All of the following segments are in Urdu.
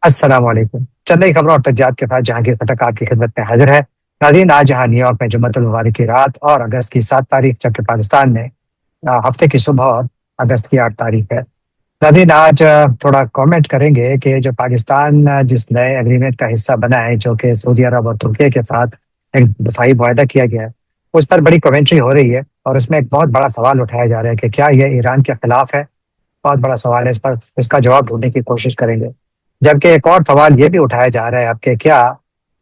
السلام علیکم۔ چند نئی خبروں اور تجزیات کے ساتھ جہانگیر خٹک آپ کی خدمت میں حاضر ہے۔ ناظرین، آج یہاں نیو یارک میں جمعۃ المبارک کی رات اور اگست کی 7 تاریخ، جبکہ پاکستان میں ہفتے کی صبح اور اگست کی 8 تاریخ ہے۔ ناظرین، آج تھوڑا کامنٹ کریں گے کہ جو پاکستان جس نئے اگریمنٹ کا حصہ بنا ہے، جو کہ سعودی عرب اور ترکی کے ساتھ ایک دفاعی معاہدہ کیا گیا ہے، اس پر بڑی کمنٹری ہو رہی ہے اور اس میں ایک بہت بڑا سوال اٹھایا جا رہا ہے کہ کیا یہ ایران کے خلاف ہے؟ بہت بڑا سوال ہے، اس پر اس کا جواب ڈھونڈنے کی کوشش کریں گے۔ جبکہ ایک اور سوال یہ بھی اٹھایا جا رہا ہے اب کہ کیا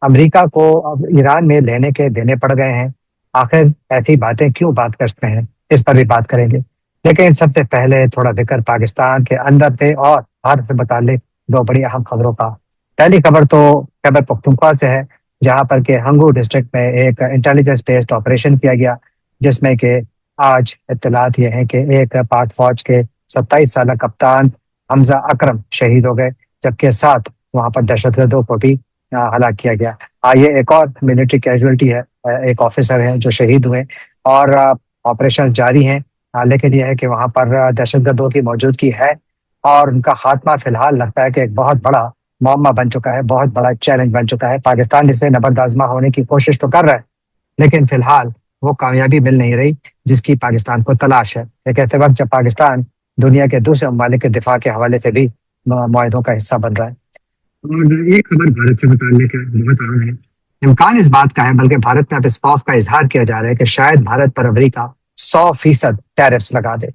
امریکہ کو اب ایران میں لینے کے دینے پڑ گئے ہیں؟ آخر ایسی باتیں کیوں بات کرتے ہیں؟ اس پر بھی بات کریں گے۔ لیکن سب سے پہلے تھوڑا ذکر پاکستان کے اندر سے اور بھارت سے متعلق دو بڑی اہم خبروں کا۔ پہلی خبر تو خیبر پختونخوا سے ہے، جہاں پر کہ ہنگو ڈسٹرکٹ میں ایک انٹیلیجنس بیسڈ آپریشن کیا گیا، جس میں کہ آج اطلاعات یہ ہیں کہ ایک پاک فوج کے 27 سالہ کپتان حمزہ اکرم شہید ہو گئے، جبکہ 7 وہاں پر دہشت گردوں کو بھی ہلاک کیا گیا۔ یہ ایک اور ملٹری کیجویلٹی ہے، ایک آفیسر ہیں جو شہید ہوئے، اور آپریشن جاری ہیں۔ لیکن یہ ہے کہ وہاں پر دہشت گردوں کی موجودگی ہے، اور ان کا خاتمہ فی الحال لگتا ہے کہ ایک بہت بڑا معمہ بن چکا ہے، بہت بڑا چیلنج بن چکا ہے۔ پاکستان اسے نبردآزما ہونے کی کوشش تو کر رہا ہے، لیکن فی الحال وہ کامیابی مل نہیں رہی جس کی پاکستان کو تلاش ہے۔ ایک ایسے وقت جب پاکستان دنیا کے دوسرے ممالک کے دفاع کے حوالے سے بھی معاہدوں کا حصہ بن رہا ہے۔ اور ایک خبر بھارت سے متعلق ہے، بہت اہم ہے۔ امکان اس بات کا ہے، بلکہ بھارت میں اب اس خوف کا اظہار کیا جا رہا ہے کہ شاید بھارت پر امریکہ 100% ٹیرفس لگا دے۔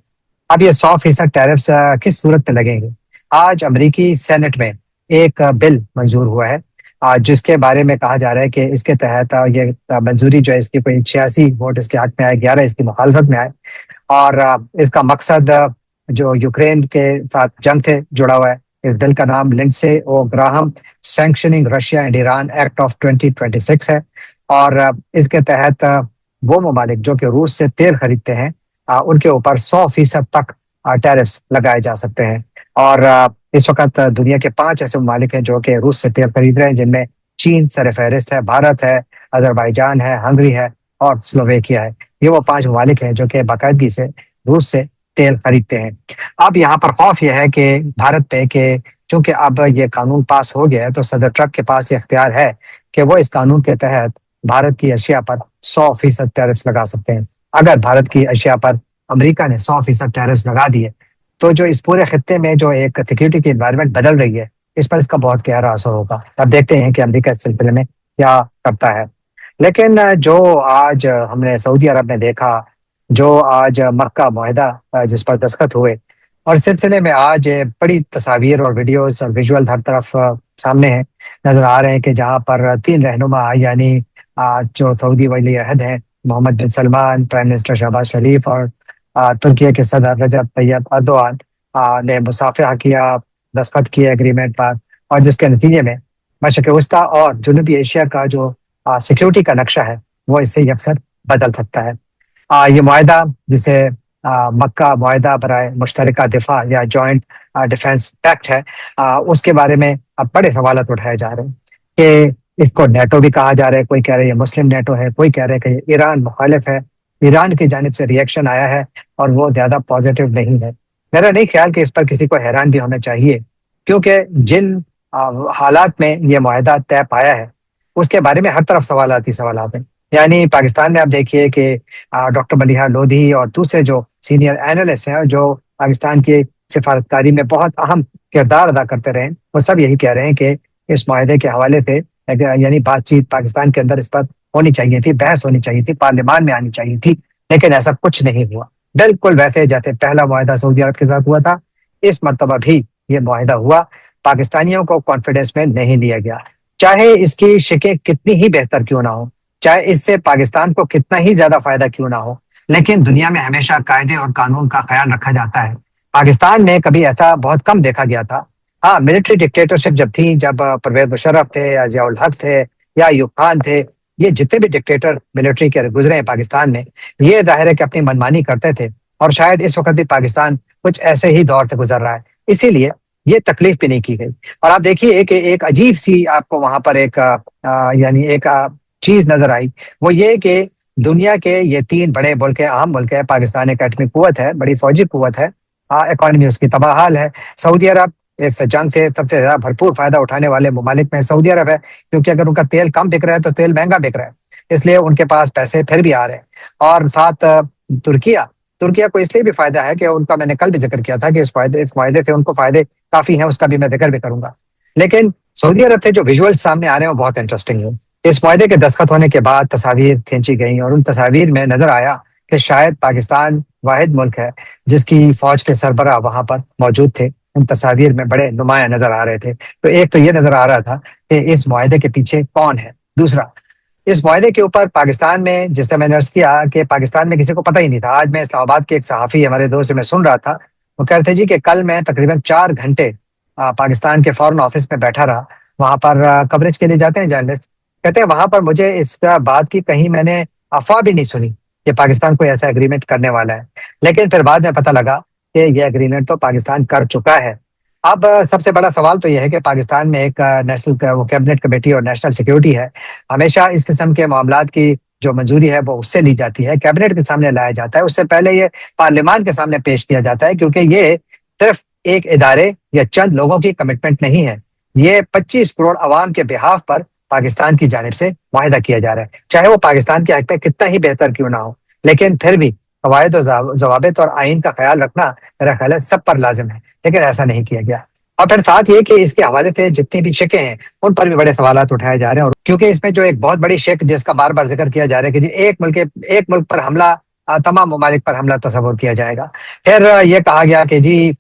اب یہ 100% ٹیرفس کس صورت میں لگیں گے؟ آج امریکی سینٹ میں ایک بل منظور ہوا ہے، جس کے بارے میں کہا جا رہا ہے کہ اس کے تحت یہ منظوری جو ہے، اس کی کوئی 86 ووٹ اس کے حق میں آئے، 11 اس کی مخالفت میں آئے، اور اس کا مقصد جو یوکرین کے ساتھ جنگ سے جڑا ہوا ہے۔ اس بل کا نام Lindsey O Graham sanctioning Russia and Iran act of 2026 ہے، اور اس کے تحت وہ ممالک جو کہ روس سے تیل خریدتے ہیں، ان کے اوپر 100% تک ٹیرفس لگائے جا سکتے ہیں۔ اور اس وقت دنیا کے 5 ایسے ممالک ہیں جو کہ روس سے تیل خرید رہے ہیں، جن میں چین سر فہرست ہے، بھارت ہے، آذربائیجان ہے، ہنگری ہے اور سلوویکیا ہے۔ یہ وہ 5 ممالک ہیں جو کہ باقاعدگی سے روس سے تیل خریدتے ہیں۔ اب یہاں پر خوف یہ ہے کہ بھارت پہ کہ چونکہ اب یہ قانون پاس ہو گیا ہے، تو صدر ٹرمپ کے پاس یہ اختیار ہے کہ وہ اس قانون کے تحت بھارت کی اشیاء پر 100% ٹیرفس لگا سکتے ہیں۔ اگر بھارت کی اشیاء پر امریکہ نے 100% ٹیرفس لگا دیے، تو جو اس پورے خطے میں جو ایک سیکورٹی کی انوائرمنٹ بدل رہی ہے، اس پر اس کا بہت گہرا اثر ہوگا۔ اب دیکھتے ہیں کہ امریکہ اس سلسلے میں کیا کرتا ہے۔ لیکن جو آج ہم نے سعودی عرب میں دیکھا، جو آج مکہ معاہدہ جس پر دستخط ہوئے، اور اس سلسلے میں آج بڑی تصاویر اور ویڈیوز اور ویژول ہر طرف سامنے ہیں، نظر آ رہے ہیں کہ جہاں پر 3 رہنما، یعنی جو سعودی ولی عہد ہیں محمد بن سلمان، پرائم منسٹر شہباز شریف، اور ترکیہ کے صدر رجب طیب اردوان نے مصافحہ کیا، دستخط کیے ایگریمنٹ پر، اور جس کے نتیجے میں مشرق وسطیٰ اور جنوبی ایشیا کا جو سیکیورٹی کا نقشہ ہے، وہ اس سے یکسر بدل سکتا ہے۔ یہ معاہدہ، جسے مکہ معاہدہ برائے مشترکہ دفاع یا جوائنٹ ڈیفنس پیکٹ ہے، اس کے بارے میں اب بڑے سوالات اٹھائے جا رہے ہیں کہ اس کو نیٹو بھی کہا جا رہا ہے، کوئی کہہ رہے ہیں یہ مسلم نیٹو ہے، کوئی کہہ رہے ہیں کہ یہ ایران مخالف ہے۔ ایران کی جانب سے ریئیکشن آیا ہے اور وہ زیادہ پازیٹیو نہیں ہے۔ میرا نہیں خیال کہ اس پر کسی کو حیران بھی ہونا چاہیے، کیونکہ جن حالات میں یہ معاہدہ طے پایا ہے، اس کے بارے میں ہر طرف سوالات ہی سوالات ہیں۔ یعنی پاکستان میں آپ دیکھیے کہ ڈاکٹر ملیحہ لودھی اور دوسرے جو سینئر اینالسٹ ہیں، جو پاکستان کی سفارتکاری میں بہت اہم کردار ادا کرتے رہے، وہ سب یہی کہہ رہے ہیں کہ اس معاہدے کے حوالے سے یعنی بات چیت پاکستان کے اندر اس پر ہونی چاہیے تھی، بحث ہونی چاہیے تھی، پارلیمان میں آنی چاہیے تھی، لیکن ایسا کچھ نہیں ہوا۔ بالکل ویسے جیسے پہلا معاہدہ سعودی عرب کے ساتھ ہوا تھا، اس مرتبہ بھی یہ معاہدہ ہوا، پاکستانیوں کو کانفیڈنس میں نہیں لیا گیا، چاہے اس کی شکیں کتنی ہی بہتر کیوں نہ ہو، چاہے اس سے پاکستان کو کتنا ہی زیادہ فائدہ کیوں نہ ہو، لیکن دنیا میں ہمیشہ قاعدے اور قانون کا خیال رکھا جاتا ہے۔ پاکستان میں کبھی ایسا بہت کم دیکھا گیا تھا۔ ہاں، ملٹری ڈکٹیٹرشپ جب تھی، جب پرویز مشرف تھے یا ضیاء الحق تھے یا ایوب خان تھے، یہ جتنے بھی ڈکٹیٹر ملٹری کے گزرے ہیں پاکستان میں، یہ ظاہر ہے کہ اپنی منمانی کرتے تھے، اور شاید اس وقت بھی پاکستان کچھ ایسے ہی دور سے گزر رہا ہے، اسی لیے یہ تکلیف بھی نہیں کی گئی۔ اور آپ دیکھیے کہ ایک عجیب سی آپ کو وہاں پر ایک یعنی ایک چیز نظر آئی، وہ یہ کہ دنیا کے یہ 3 بڑے ملک ہیں، اہم ملک ہے۔ پاکستان ایک ایٹمی قوت ہے، بڑی فوجی قوت ہے، اکانومی اس کی تباہ حال ہے۔ سعودی عرب اس جنگ سے سب سے زیادہ بھرپور فائدہ اٹھانے والے ممالک میں سعودی عرب ہے، کیونکہ اگر ان کا تیل کم بک رہا ہے تو تیل مہنگا بک رہا ہے، اس لیے ان کے پاس پیسے پھر بھی آ رہے ہیں۔ اور ساتھ ترکیہ ترکیہ کو اس لیے بھی فائدہ ہے کہ ان کا میں نے کل بھی ذکر کیا تھا کہ اس معاہدے سے ان کو فائدے کافی ہیں، اس کا بھی میں ذکر بھی کروں گا۔ لیکن سعودی عرب سے جو ویژول سامنے آ رہے ہیں وہ بہت انٹرسٹنگ ہے۔ اس معاہدے کے دستخط ہونے کے بعد تصاویر کھینچی گئیں اور ان تصاویر میں نظر آیا کہ شاید پاکستان واحد ملک ہے جس کی فوج کے سربراہ وہاں پر موجود تھے۔ ان تصاویر میں بڑے نمایاں نظر آ رہے تھے۔ تو ایک تو یہ نظر آ رہا تھا کہ اس معاہدے کے پیچھے کون ہے۔ دوسرا، اس معاہدے کے اوپر پاکستان میں، جس طرح میں نے عرض کیا کہ پاکستان میں کسی کو پتہ ہی نہیں تھا۔ آج میں اسلام آباد کے ایک صحافی ہمارے دوست سے میں سن رہا تھا، وہ کہہ رہے تھے جی کہ کل میں تقریباً 4 گھنٹے پاکستان کے فورن آفس میں بیٹھا رہا، وہاں پر کوریج کے لیے جاتے ہیں جرنلسٹ، کہتے ہیں وہاں پر مجھے اس بات کی کہیں میں نے افواہ بھی نہیں سنی کہ پاکستان کوئی ایسا اگریمنٹ کرنے والا ہے، لیکن پھر بعد میں پتہ لگا کہ یہ اگریمنٹ تو پاکستان کر چکا ہے۔ اب سب سے بڑا سوال تو یہ ہے کہ پاکستان میں ایک نیشنل وہ کیبنٹ کمیٹی اور نیشنل سیکیورٹی ہے، ہمیشہ اس قسم کے معاملات کی جو منظوری ہے وہ اس سے لی جاتی ہے، کیبنٹ کے سامنے لایا جاتا ہے، اس سے پہلے یہ پارلیمان کے سامنے پیش کیا جاتا ہے، کیونکہ یہ صرف ایک ادارے یا چند لوگوں کی کمٹمنٹ نہیں ہے، یہ 25 کروڑ عوام کے بہاف پر پاکستان کی جانب سے معاہدہ کیا جا رہا ہے، چاہے وہ پاکستان کے حق میں کتنا ہی بہتر کیوں نہ ہو، لیکن پھر بھی قواعد و ضوابط اور آئین کا خیال رکھنا میرا خیال ہے سب پر لازم ہے، لیکن ایسا نہیں کیا گیا۔ اور پھر ساتھ یہ کہ اس کے حوالے سے جتنی بھی شکیں ہیں ان پر بھی بڑے سوالات اٹھائے جا رہے ہیں، اور کیونکہ اس میں جو ایک بہت بڑی شک جس کا بار بار ذکر کیا جا رہا ہے کہ جی ایک ملک پر حملہ تمام ممالک پر حملہ تصور کیا جائے گا۔ پھر یہ کہا گیا کہ جی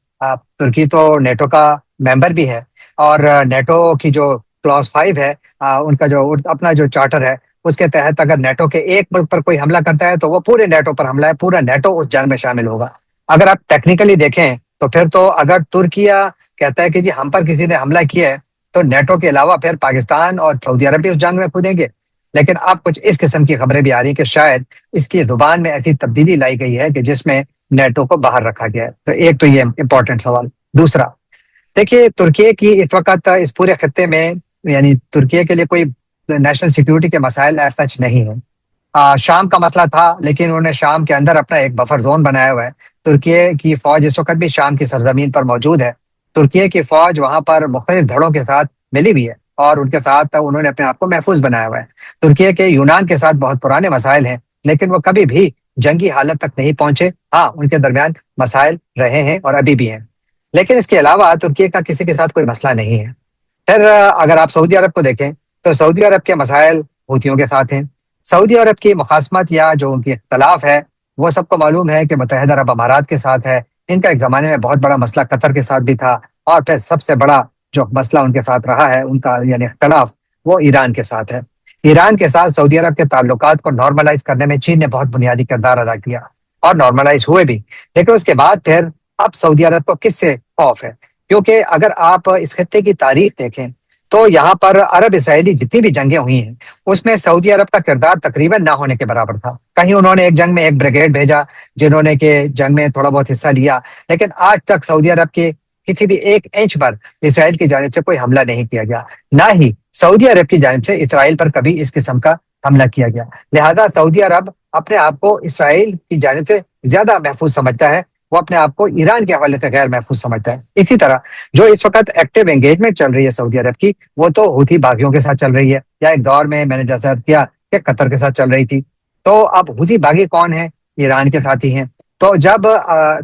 ترکی تو نیٹو کا ممبر بھی ہے، اور نیٹو کی جو کلاس 5 ہے، ان کا جو اپنا جو چارٹر ہے، اس کے تحت اگر نیٹو کے ایک ملک پر کوئی حملہ کرتا ہے تو وہ پورے نیٹو پر حملہ ہے، پورا نیٹو اس جنگ میں شامل ہوگا۔ اگر آپ ٹیکنیکلی دیکھیں تو پھر تو اگر ترکیہ کہتا ہے کہ جی ہم پر کسی نے حملہ کیا ہے تو نیٹو کے علاوہ پھر پاکستان اور سعودی عرب بھی اس جنگ میں کودیں گے۔ لیکن اب کچھ اس قسم کی خبریں بھی آ رہی کہ شاید اس کی زبان میں ایسی تبدیلی لائی گئی ہے کہ جس میں نیٹو کو باہر رکھا گیا ہے۔ تو ایک تو یہ امپورٹنٹ سوال۔ دوسرا، دیکھیے ترکیے کی اس وقت اس پورے خطے میں، یعنی ترکیے کے لیے کوئی نیشنل سیکیورٹی کے مسائل ایز سچ نہیں ہیں۔ شام کا مسئلہ تھا لیکن انہوں نے شام کے اندر اپنا ایک بفر زون بنایا ہوا ہے۔ ترکیے کی فوج اس وقت بھی شام کی سرزمین پر موجود ہے، ترکیے کی فوج وہاں پر مختلف دھڑوں کے ساتھ ملی بھی ہے اور ان کے ساتھ انہوں نے اپنے آپ کو محفوظ بنایا ہوا ہے۔ ترکیے کے یونان کے ساتھ بہت پرانے مسائل ہیں لیکن وہ کبھی بھی جنگی حالت تک نہیں پہنچے، ہاں ان کے درمیان مسائل رہے ہیں اور ابھی بھی ہیں، لیکن اس کے علاوہ ترکیے کا کسی کے ساتھ کوئی مسئلہ نہیں ہے۔ پھر اگر آپ سعودی عرب کو دیکھیں تو سعودی عرب کے مسائل حوثیوں کے ساتھ ہیں۔ سعودی عرب کی مخاصمت یا جو ان کی اختلاف ہے وہ سب کو معلوم ہے کہ متحدہ عرب امارات کے ساتھ ہے، ان کا ایک زمانے میں بہت بڑا مسئلہ قطر کے ساتھ بھی تھا، اور پھر سب سے بڑا جو مسئلہ ان کے ساتھ رہا ہے ان کا یعنی اختلاف، وہ ایران کے ساتھ ہے۔ ایران کے ساتھ سعودی عرب کے تعلقات کو نارملائز کرنے میں چین نے بہت بنیادی کردار ادا کیا اور نارملائز ہوئے بھی، لیکن اس کے بعد پھر اب سعودی عرب کو کس سے خوف ہے؟ کیونکہ اگر آپ اس خطے کی تاریخ دیکھیں تو یہاں پر عرب اسرائیلی جتنی بھی جنگیں ہوئی ہیں اس میں سعودی عرب کا کردار تقریباً نہ ہونے کے برابر تھا۔ کہیں انہوں نے ایک جنگ میں ایک بریگیڈ بھیجا جنہوں نے کہ جنگ میں تھوڑا بہت حصہ لیا، لیکن آج تک سعودی عرب کے کسی بھی 1 انچ پر اسرائیل کی جانب سے کوئی حملہ نہیں کیا گیا، نہ ہی سعودی عرب کی جانب سے اسرائیل پر کبھی اس قسم کا حملہ کیا گیا۔ لہذا سعودی عرب اپنے آپ کو اسرائیل کی جانب سے زیادہ محفوظ سمجھتا ہے، وہ اپنے آپ کو ایران کے حوالے سے غیر محفوظ سمجھتا ہے۔ اسی طرح جو اس وقت ایکٹیو انگیجمنٹ چل رہی ہے سعودی عرب کی، وہ تو حوثی باغیوں کے ساتھ چل رہی ہے، یا ایک دور میں نے جیسا کیا کہ قطر کے ساتھ چل رہی تھی۔ تو اب حوثی باغی کون ہیں؟ ایران کے ساتھ ہی ہیں۔ تو جب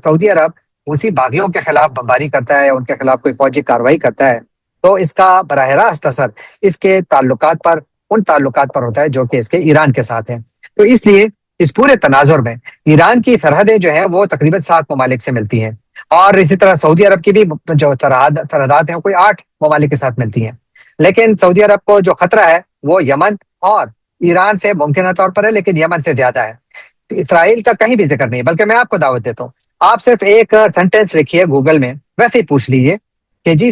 سعودی عرب حوثی باغیوں کے خلاف بمباری کرتا ہے، ان کے خلاف کوئی فوجی کارروائی کرتا ہے، تو اس کا براہ راست اثر اس کے تعلقات پر، ان تعلقات پر ہوتا ہے جو کہ اس کے ایران کے ساتھ ہیں۔ تو اس لیے اس پورے تناظر میں ایران کی سرحدیں جو ہیں وہ تقریباً 7 ممالک سے ملتی ہیں، اور اسی طرح سعودی عرب کی بھی جو سرحدات ہیں کوئی 8 ممالک کے ساتھ ملتی ہیں، لیکن سعودی عرب کو جو خطرہ ہے وہ یمن اور ایران سے ممکنہ طور پر ہے، لیکن یمن سے زیادہ ہے۔ اسرائیل کا کہیں بھی ذکر نہیں، بلکہ میں آپ کو دعوت دیتا ہوں، آپ صرف ایک سینٹینس لکھیے گوگل میں، ویسے ہی پوچھ لیجیے کہ جی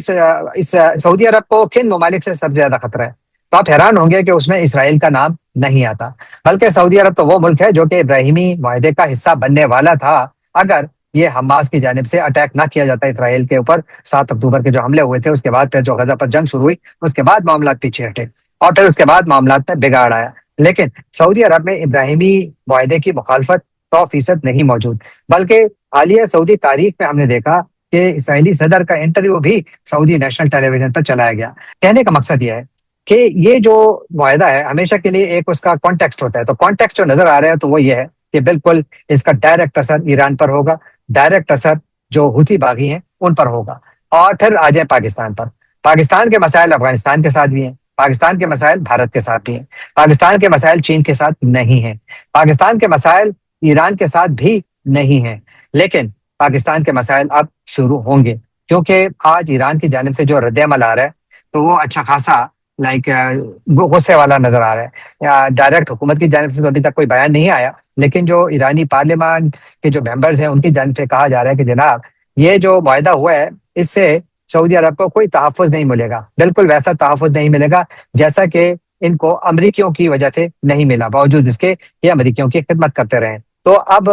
اس سعودی عرب کو کن ممالک سے سب سے زیادہ خطرہ ہے، تو آپ حیران ہوں گے کہ اس میں اسرائیل کا نام نہیں آتا، بلکہ سعودی عرب تو وہ ملک ہے جو کہ ابراہیمی معاہدے کا حصہ بننے والا تھا اگر یہ حماس کی جانب سے اٹیک نہ کیا جاتا اسرائیل کے اوپر۔ 7 اکتوبر کے جو حملے ہوئے تھے اس کے بعد پھر جو غزہ پر جنگ شروع ہوئی، اس کے بعد معاملات پیچھے ہٹے اور پھر اس کے بعد معاملات میں بگاڑ آیا، لیکن سعودی عرب میں ابراہیمی معاہدے کی مخالفت 100% نہیں موجود، بلکہ حالیہ سعودی تاریخ میں ہم نے دیکھا کہ اسرائیلی صدر کا انٹرویو بھی سعودی نیشنل ٹیلی ویژن پر چلایا گیا۔ کہنے کا مقصد یہ ہے کہ یہ جو معاہدہ ہے ہمیشہ کے لیے ایک اس کا کانٹیکسٹ ہوتا ہے، تو کانٹیکسٹ جو نظر آ رہا ہے تو وہ یہ ہے کہ بالکل اس کا ڈائریکٹ اثر ایران پر ہوگا، ڈائریکٹ اثر جو حوثی باغی ہیں ان پر ہوگا۔ اور پھر آ جائیں پاکستان پر، پاکستان کے مسائل افغانستان کے ساتھ بھی ہیں، پاکستان کے مسائل بھارت کے ساتھ بھی ہیں، پاکستان کے مسائل چین کے ساتھ نہیں ہیں، پاکستان کے مسائل ایران کے ساتھ بھی نہیں ہیں، لیکن پاکستان کے مسائل اب شروع ہوں گے، کیونکہ آج ایران کی جانب سے جو رد عمل آ رہا ہے تو وہ اچھا خاصا لائک غصے والا نظر آ رہا ہے۔ ڈائریکٹ حکومت کی جانب سے تو ابھی تک کوئی بیان نہیں آیا، لیکن جو ایرانی پارلیمان کے جو ممبرز ہیں ان کی جانب سے کہا جا رہا ہے کہ جناب یہ جو معاہدہ ہوا ہے اس سے سعودی عرب کو کوئی تحفظ نہیں ملے گا، بالکل ویسا تحفظ نہیں ملے گا جیسا کہ ان کو امریکیوں کی وجہ سے نہیں ملا، باوجود اس کے یہ امریکیوں کی خدمت کرتے رہے۔ تو اب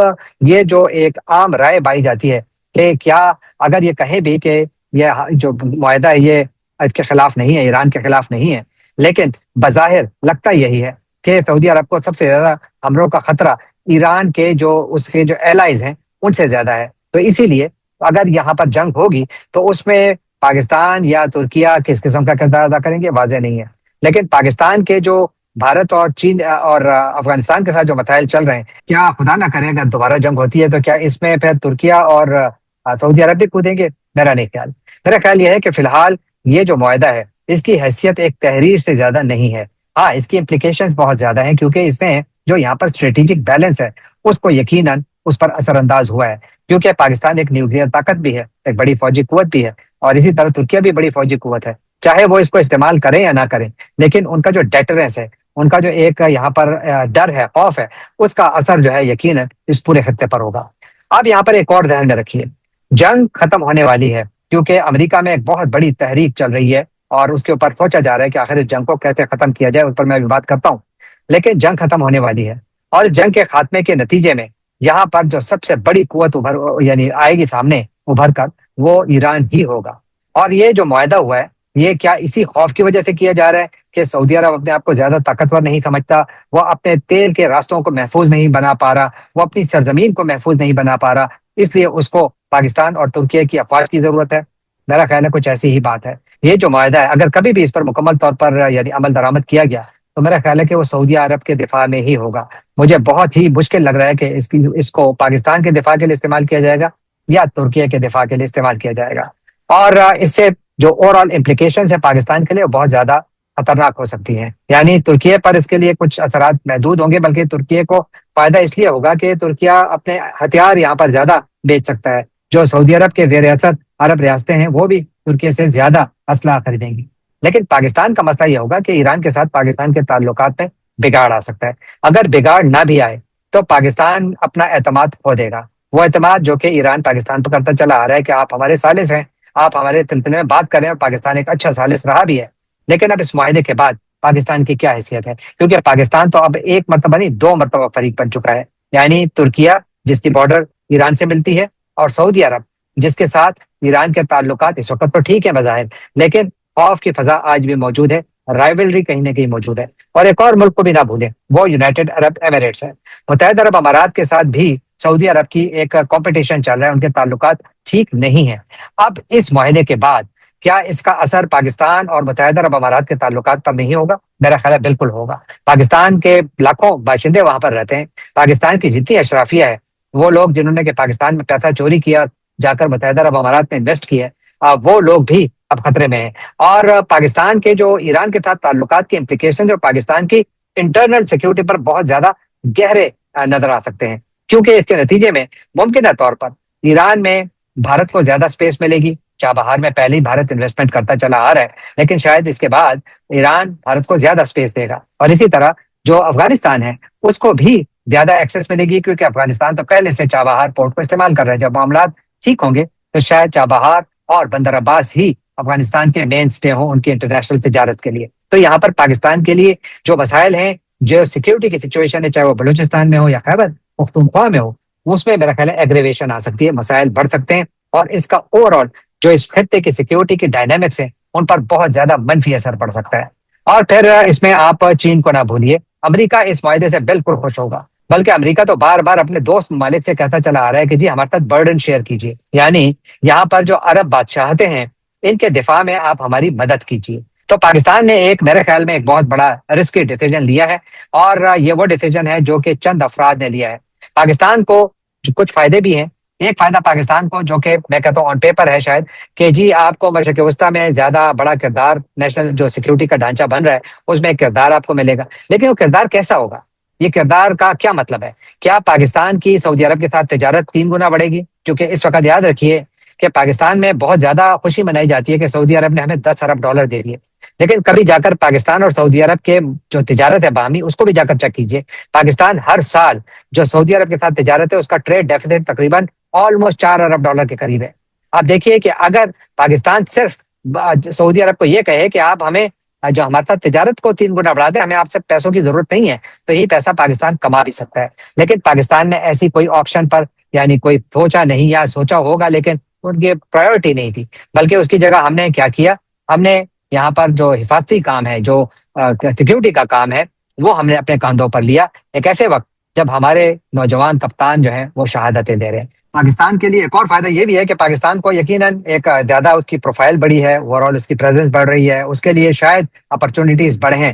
یہ جو ایک عام رائے بائی جاتی ہے کہ کیا اگر یہ کہے بھی کہ یہ جو معاہدہ ہے یہ اس کے خلاف نہیں ہے، ایران کے خلاف نہیں ہے، لیکن بظاہر لگتا یہی ہے کہ سعودی عرب کو سب سے زیادہ حملوں کا خطرہ ایران کے جو اس کے جو ایلائز ہیں ان سے زیادہ ہے۔ تو اسی لیے اگر یہاں پر جنگ ہوگی تو اس میں پاکستان یا ترکیہ کس قسم کا کردار ادا کریں گے واضح نہیں ہے، لیکن پاکستان کے جو بھارت اور چین اور افغانستان کے ساتھ جو مسائل چل رہے ہیں، کیا خدا نہ کرے اگر دوبارہ جنگ ہوتی ہے تو کیا اس میں پھر ترکیہ اور سعودی عرب بھی کودیں گے؟ میرا نہیں خیال۔ میرا خیال یہ ہے کہ فی الحال یہ جو معاہدہ ہے اس کی حیثیت ایک تحریر سے زیادہ نہیں ہے، ہاں اس کی امپلیکیشنز بہت زیادہ ہیں، کیونکہ اس نے جو یہاں پر اسٹریٹجک بیلنس ہے اس کو یقیناً اس پر اثر انداز ہوا ہے، کیونکہ پاکستان ایک نیوکلیئر طاقت بھی ہے، ایک بڑی فوجی قوت بھی ہے، اور اسی طرح ترکیہ بھی بڑی فوجی قوت ہے، چاہے وہ اس کو استعمال کریں یا نہ کریں، لیکن ان کا جو ڈیٹرنس ہے، ان کا جو ایک یہاں پر ڈر ہے، خوف ہے، اس کا اثر جو ہے یقیناً اس پورے خطے پر ہوگا۔ اب یہاں پر ایک اور ذہن میں رکھیے، جنگ ختم ہونے والی ہے، کیونکہ امریکہ میں ایک بہت بڑی تحریک چل رہی ہے اور اس کے اوپر سوچا جا رہا ہے کہ آخر اس جنگ کو کیسے ختم کیا جائے، اس پر میں بھی بات کرتا ہوں، لیکن جنگ ختم ہونے والی ہے، اور اس جنگ کے خاتمے کے نتیجے میں یہاں پر جو سب سے بڑی قوت یعنی آئے گی سامنے ابھر کر، وہ ایران ہی ہوگا۔ اور یہ جو معاہدہ ہوا ہے یہ کیا اسی خوف کی وجہ سے کیا جا رہا ہے کہ سعودی عرب اپنے آپ کو زیادہ طاقتور نہیں سمجھتا، وہ اپنے تیل کے راستوں کو محفوظ نہیں بنا پا رہا، وہ اپنی سرزمین کو محفوظ نہیں بنا پا رہا، اس لیے اس کو پاکستان اور ترکیہ کی افواج کی ضرورت ہے؟ میرا خیال ہے کچھ ایسی ہی بات ہے۔ یہ جو معاہدہ ہے اگر کبھی بھی اس پر مکمل طور پر یعنی عمل درآمد کیا گیا تو میرا خیال ہے کہ وہ سعودی عرب کے دفاع میں ہی ہوگا۔ مجھے بہت ہی مشکل لگ رہا ہے کہ اس کو پاکستان کے دفاع کے لیے استعمال کیا جائے گا یا ترکیہ کے دفاع کے لیے استعمال کیا جائے گا، اور اس سے جو اوور آل امپلیکیشنز ہے پاکستان کے لیے وہ بہت زیادہ خطرناک ہو سکتی ہیں۔ یعنی ترکیہ پر اس کے لیے کچھ اثرات محدود ہوں گے، بلکہ ترکیہ کو فائدہ اس لیے ہوگا کہ ترکیہ اپنے ہتھیار یہاں پر زیادہ بیچ سکتا ہے، جو سعودی عرب کے زیر اثر عرب ریاستیں ہیں وہ بھی ترکیہ سے زیادہ اسلحہ خریدیں گی۔ لیکن پاکستان کا مسئلہ یہ ہوگا کہ ایران کے ساتھ پاکستان کے تعلقات میں بگاڑ آ سکتا ہے۔ اگر بگاڑ نہ بھی آئے تو پاکستان اپنا اعتماد کھو دے گا، وہ اعتماد جو کہ ایران پاکستان پر کرتا چلا آ رہا ہے کہ آپ ہمارے ثالث ہیں، آپ ہمارے سلسلے میں بات کریں، اور پاکستان ایک اچھا ثالث رہا بھی ہے، لیکن اب اس معاہدے کے بعد پاکستان کی کیا حیثیت ہے؟ کیونکہ پاکستان تو اب ایک مرتبہ نہیں 2 مرتبہ فریق بن چکا ہے، یعنی ترکیہ جس کی بارڈر ایران سے ملتی ہے، اور سعودی عرب جس کے ساتھ ایران کے تعلقات اس وقت تو ٹھیک ہے بظاہر، لیکن خوف کی فضا آج بھی موجود ہے، رائیولری کہیں نہ کہیں موجود ہے۔ اور ایک اور ملک کو بھی نہ بھولیں، وہ یونائٹڈ عرب ایمریٹس ہے۔ متحدہ عرب امارات کے ساتھ بھی سعودی عرب کی ایک کمپٹیشن چل رہا ہے، ان کے تعلقات ٹھیک نہیں ہیں۔ اب اس معاہدے کے بعد کیا اس کا اثر پاکستان اور متحدہ عرب امارات کے تعلقات پر نہیں ہوگا؟ میرا خیال ہے بالکل ہوگا۔ پاکستان کے لاکھوں باشندے وہاں پر رہتے ہیں، پاکستان کی جتنی اشرافیہ ہے، وہ لوگ جنہوں نے کہ پاکستان میں پیسہ چوری کیا، جا کر متحدہ عرب امارات میں انویسٹ کیا، وہ لوگ بھی اب خطرے میں ہیں۔ اور پاکستان کے جو ایران کے ساتھ تعلقات کی امپلیکیشن جو پاکستان کی انٹرنل سیکیورٹی پر بہت زیادہ گہرے نظر آ سکتے ہیں، کیونکہ اس کے نتیجے میں ممکنہ طور پر ایران میں بھارت کو زیادہ سپیس ملے گی۔ چابہار میں پہلے ہی بھارت انویسٹمنٹ کرتا چلا آ رہا ہے، لیکن شاید اس کے بعد ایران بھارت کو زیادہ سپیس دے گا، اور اسی طرح جو افغانستان ہے اس کو بھی زیادہ ایکسس ملے گی، کیونکہ افغانستان تو پہلے سے چابہار پورٹ کو استعمال کر رہے ہیں۔ جب معاملات ٹھیک ہوں گے تو شاید چابہار اور بندر عباس ہی افغانستان کے مین سٹے ہوں ان کی انٹرنیشنل تجارت کے لیے۔ تو یہاں پر پاکستان کے لیے جو مسائل ہیں، جو سیکیورٹی کی سچویشن ہے، چاہے وہ بلوچستان میں ہو یا خیبر پختونخوا میں ہو، اس میں میرا خیال ہے ایگریویشن آ سکتی ہے، مسائل بڑھ سکتے ہیں، اور اس کا اوور آل جو اس خطے کی سیکیورٹی کی ڈائنامکس ہیں ان پر بہت زیادہ منفی اثر پڑ سکتا ہے۔ اور پھر اس میں آپ چین کو نہ بھولیے، امریکہ اس معاہدے سے بالکل خوش ہوگا، بلکہ امریکہ تو بار بار اپنے دوست ممالک سے کہتا چلا آ رہا ہے کہ جی ہمارے ساتھ برڈن شیئر کیجیے، یعنی یہاں پر جو عرب بادشاہتیں ہیں ان کے دفاع میں آپ ہماری مدد کیجیے۔ تو پاکستان نے ایک میرے خیال میں ایک بہت بڑا رسکی ڈیسیجن لیا ہے، اور یہ وہ ڈیسیجن ہے جو کہ چند افراد نے لیا ہے۔ پاکستان کو کچھ فائدے بھی ہیں۔ ایک فائدہ پاکستان کو جو کہ میں کہتا ہوں آن پیپر ہے شاید، کہ جی آپ کو مشرق وسطیٰ میں زیادہ بڑا کردار، نیشنل جو سیکیورٹی کا ڈھانچہ بن رہا ہے اس میں ایک کردار آپ کو ملے گا، لیکن وہ کردار کیسا ہوگا؟ یہ کردار کا کیا مطلب ہے؟ کیا پاکستان کی سعودی عرب کے ساتھ تجارت 3 گنا بڑھے گی؟ کیونکہ اس وقت یاد رکھیے کہ پاکستان میں بہت زیادہ خوشی منائی جاتی ہے کہ سعودی عرب نے ہمیں $10 ارب دے دیے، لیکن کبھی جا کر پاکستان اور سعودی عرب کے جو تجارت ہے باہمی اس کو بھی جا کر چیک کیجیے۔ پاکستان ہر سال جو سعودی عرب کے ساتھ تجارت ہے اس کا ٹریڈ ڈیفیسٹ تقریباً آلموسٹ $4 ارب کے قریب ہے۔ آپ دیکھیے کہ اگر پاکستان صرف سعودی عرب کو یہ کہے کہ آپ ہمیں جو ہمارے ساتھ تجارت کو 3 گنا بڑھا دیں، ہمیں آپ سے پیسوں کی ضرورت نہیں ہے، تو یہی پیسہ پاکستان کما بھی سکتا ہے۔ لیکن پاکستان نے ایسی کوئی آپشن پر یعنی کوئی سوچا نہیں، یا سوچا ہوگا لیکن ان کی پرائیورٹی نہیں تھی، بلکہ اس کی جگہ ہم نے کیا کیا، ہم نے یہاں پر جو حفاظتی کام ہے، جو سیکیورٹی کا کام ہے، وہ ہم نے اپنے کاندھوں پر لیا ایک ایسے وقت جب ہمارے نوجوان کپتان جو ہیں وہ شہادتیں دے رہے ہیں۔ پاکستان کے لیے ایک اور فائدہ یہ بھی ہے کہ پاکستان کو یقیناً ایک زیادہ اس کی پروفائل بڑی ہے، اوور آل اس کی پریزنس بڑھ رہی ہے، اس کے لیے شاید اپرچونیٹیز بڑھیں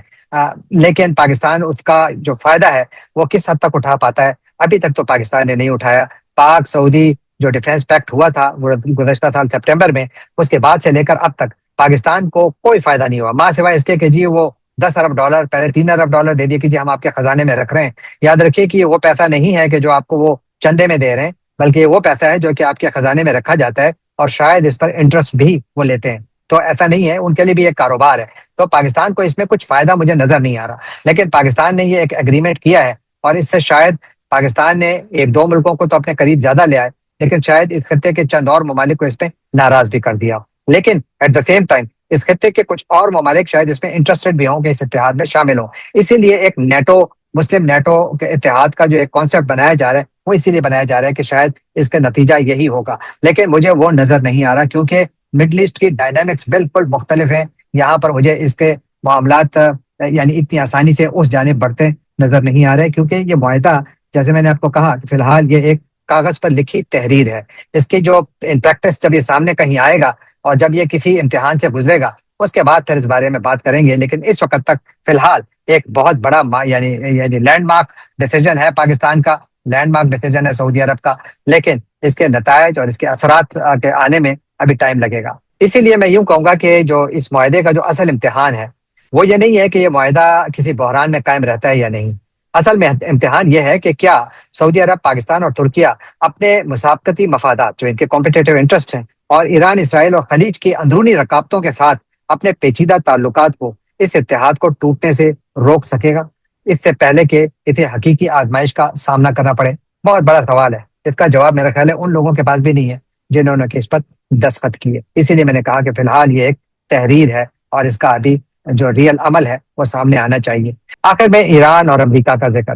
لیکن پاکستان اس کا جو فائدہ ہے وہ کس حد تک اٹھا پاتا ہے؟ ابھی تک تو پاکستان نے نہیں اٹھایا۔ پاک سعودی جو ڈیفینس پیکٹ ہوا تھا گزشتہ سال سپٹمبر میں، اس کے بعد سے لے کر اب تک پاکستان کو کوئی فائدہ نہیں ہوا، ماں سوائے اس کے کہ جی وہ $10 ارب، پہلے $3 ارب دے دیے کہ جی ہم آپ کے خزانے میں رکھ رہے ہیں۔ یاد رکھیے کہ یہ وہ پیسہ نہیں ہے کہ جو آپ کو وہ چندے میں دے رہے ہیں، بلکہ یہ وہ پیسہ ہے جو کہ آپ کے خزانے میں رکھا جاتا ہے، اور شاید اس پر انٹرسٹ بھی وہ لیتے ہیں۔ تو ایسا نہیں ہے، ان کے لیے بھی ایک کاروبار ہے۔ تو پاکستان کو اس میں کچھ فائدہ مجھے نظر نہیں آ رہا، لیکن پاکستان نے یہ ایک ایگریمنٹ کیا ہے، اور اس سے شاید پاکستان نے 1 2 ملکوں کو تو اپنے قریب زیادہ لے آئے، لیکن شاید اس خطے کے چند اور ممالک کو اس پہ ناراض بھی کر دیا۔ لیکن ایٹ دا سیم ٹائم اس خطے کے کچھ اور ممالک شاید اس میں انٹرسٹڈ بھی ہوں کہ اس اتحاد میں شامل ہوں۔ اسی لیے ایک نیٹو، مسلم نیٹو کے اتحاد کا جو ایک کانسیپٹ بنایا جا رہا ہے وہ اسی لیے بنایا جا رہا ہے کہ شاید اس کا نتیجہ یہی ہوگا، لیکن مجھے وہ نظر نہیں آ رہا، کیونکہ مڈل ایسٹ کی ڈائنامکس بالکل مختلف ہیں۔ یہاں پر مجھے اس کے معاملات یعنی اتنی آسانی سے اس جانب بڑھتے نظر نہیں آ رہے، کیونکہ یہ معاہدہ جیسے میں نے آپ کو کہا کہ فی الحال یہ ایک کاغذ پر لکھی تحریر ہے۔ اس کی جو ان پریکٹس جب یہ سامنے کہیں آئے گا اور جب یہ کسی امتحان سے گزرے گا اس کے بعد پھر اس بارے میں بات کریں گے، لیکن اس وقت تک فی الحال ایک بہت بڑا یعنی لینڈ مارک ڈیسیجن ہے پاکستان کا، لینڈ مارک ڈیسیجن ہے سعودی عرب کا، لیکن اس کے نتائج اور اس کے اثرات کے آنے میں ابھی ٹائم لگے گا۔ اسی لیے میں یوں کہوں گا کہ جو اس معاہدے کا جو اصل امتحان ہے وہ یہ نہیں ہے کہ یہ معاہدہ کسی بحران میں قائم رہتا ہے یا نہیں۔ اصل میں امتحان یہ ہے کہ کیا سعودی عرب، پاکستان اور ترکیہ اپنے مسابقتی مفادات جو ان کے کمپٹیٹو انٹرسٹ ہیں، اور ایران، اسرائیل اور خلیج کی اندرونی رکاوٹوں کے ساتھ اپنے پیچیدہ تعلقات کو اس اتحاد کو ٹوٹنے سے روک سکے گا، اس سے پہلے کہ اسے حقیقی آزمائش کا سامنا کرنا پڑے؟ بہت بڑا سوال ہے، اس کا جواب میرا خیال ہے ان لوگوں کے پاس بھی نہیں ہے جنہوں نے اس پر دستخط کیے۔ اسی لیے میں نے کہا کہ فی الحال یہ ایک تحریر ہے، اور اس کا ابھی جو ریئل عمل ہے وہ سامنے آنا چاہیے۔ آخر میں ایران اور امریکہ کا ذکر،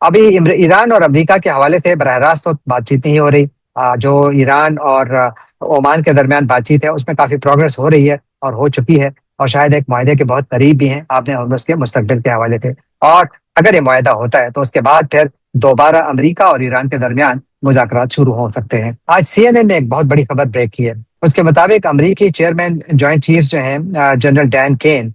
ابھی ایران اور امریکہ کے حوالے سے براہ راست تو بات چیت نہیں ہو رہی۔ جو ایران اور عمان کے درمیان بات چیت ہے اس میں کافی پروگرس ہو رہی ہے اور ہو چکی ہے، اور شاید ایک معاہدے کے بہت قریب بھی ہیں آپ نے اس کے مستقبل کے حوالے سے۔ اور اگر یہ معاہدہ ہوتا ہے تو اس کے بعد پھر دوبارہ امریکہ اور ایران کے درمیان مذاکرات شروع ہو سکتے ہیں۔ آج CNN نے ایک بہت بڑی خبر بریک کی ہے۔ اس کے مطابق امریکی چیئرمین جوائنٹ چیفز جو ہیں جنرل ڈین کین،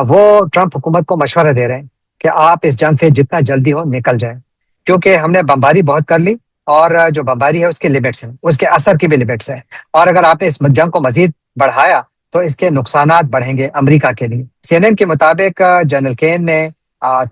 وہ ٹرمپ حکومت کو مشورہ دے رہے ہیں کہ آپ اس جنگ سے جتنا جلدی ہو نکل جائیں، کیونکہ ہم نے بمباری بہت کر لی، اور جو بمباری ہے اس کے لمٹس ہیں، اس کے اثر کی بھی لمٹس ہیں، اور اگر آپ نے اس جنگ کو مزید بڑھایا تو اس کے نقصانات بڑھیں گے امریکہ کے لیے۔ CNN کے مطابق جنرل کین نے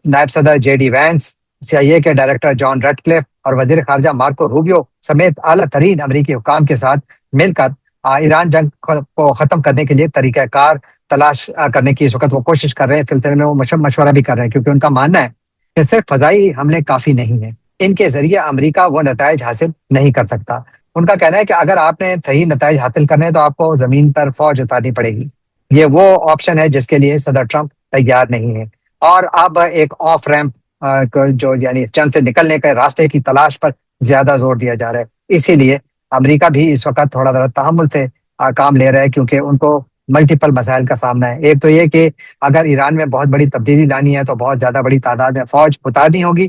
نائب صدر JD وینس، CIA کے ڈائریکٹر جان ریڈکلف اور وزیر خارجہ مارکو روبیو سمیت اعلیٰ ترین امریکی حکام کے ساتھ مل کر ایران جنگ کو ختم کرنے کے لیے طریقہ کار تلاش کرنے کی اس وقت وہ کوشش کر رہے ہیں۔ اس سلسلے میں وہ مشورہ بھی کر رہے ہیں، کیونکہ ان کا ماننا ہے کہ صرف فضائی حملے کافی نہیں ہیں، ان کے ذریعے امریکہ وہ نتائج حاصل نہیں کر سکتا۔ ان کا کہنا ہے کہ اگر آپ نے صحیح نتائج حاصل کرنے تو آپ کو زمین پر فوج اتارنی پڑے گی، یہ وہ آپشن ہے جس کے لیے صدر ٹرمپ تیار نہیں ہے، اور اب ایک آف ریمپ جو یعنی جنگ سے نکلنے کے راستے کی تلاش پر زیادہ زور دیا جا رہا ہے۔ اسی لیے امریکہ بھی اس وقت تھوڑا ذرا تحمل سے کام لے رہا ہے، کیونکہ ان کو ملٹیپل مسائل کا سامنا ہے۔ ایک تو یہ کہ اگر ایران میں بہت بڑی تبدیلی لانی ہے تو بہت زیادہ بڑی تعداد میں فوج اتارنی ہوگی،